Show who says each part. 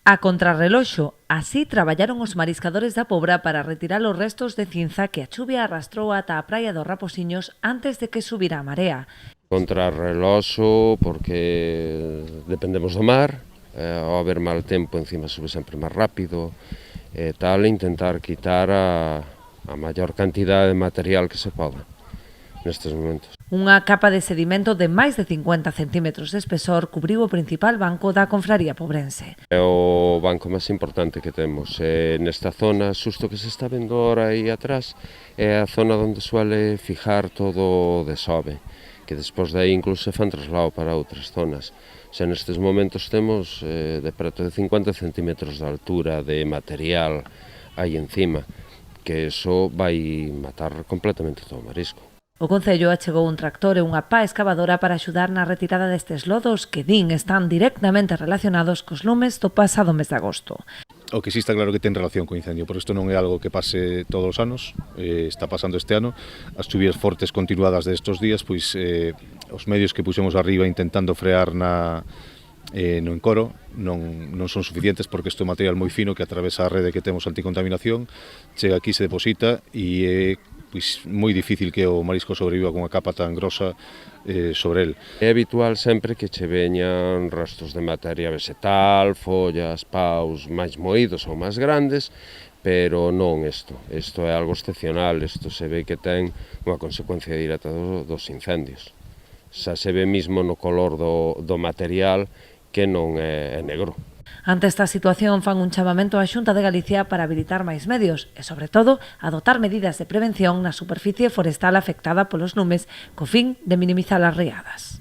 Speaker 1: A contrarreloxo, así traballaron os mariscadores da Pobra para retirar os restos de cinza que a chuvia arrastrou ata a praia dos Raposiños antes de que subira a marea.
Speaker 2: Contrarreloxo porque dependemos do mar, ao haber mal tempo encima sube sempre máis rápido e tal, intentar quitar a maior cantidade de material que se poda nestes momentos.
Speaker 1: Unha capa de sedimento de máis de 50 centímetros de espesor cubriu o principal banco da confraría pobrense.
Speaker 2: É o banco máis importante que temos. Nesta zona, xusto que se está vendo ahora aí atrás, é a zona onde suele fijar todo o desove, que despois de aí incluso se fan traslado para outras zonas. Xa nestes momentos temos de preto de 50 centímetros de altura de material aí encima, que eso vai matar completamente todo o marisco.
Speaker 1: O Concello achegou un tractor e unha pá escavadora para axudar na retirada destes lodos que din están directamente relacionados cos lumes do pasado mes de agosto.
Speaker 3: O que sí está claro que ten relación co incendio, por isto non é algo que pase todos os anos, está pasando este ano. As chuvias fortes continuadas de estos días, pois os medios que puxemos arriba intentando frear no encoro non son suficientes porque isto é material moi fino que atravesa a rede que temos anticontaminación, chega aquí, se deposita e é pois moi difícil que o marisco sobreviva con unha capa tan grosa sobre el.
Speaker 2: É habitual sempre que che veñan restos de materia vegetal, follas, paus máis moídos ou máis grandes, pero non isto. Isto é algo excepcional, isto se ve que ten unha consecuencia directa dos incendios. Xa se ve mismo no color do material que non é negro.
Speaker 1: Ante esta situación fan un chamamento á Xunta de Galicia para habilitar máis medios e, sobre todo, adoptar medidas de prevención na superficie forestal afectada polos lumes co fin de minimizar as riadas.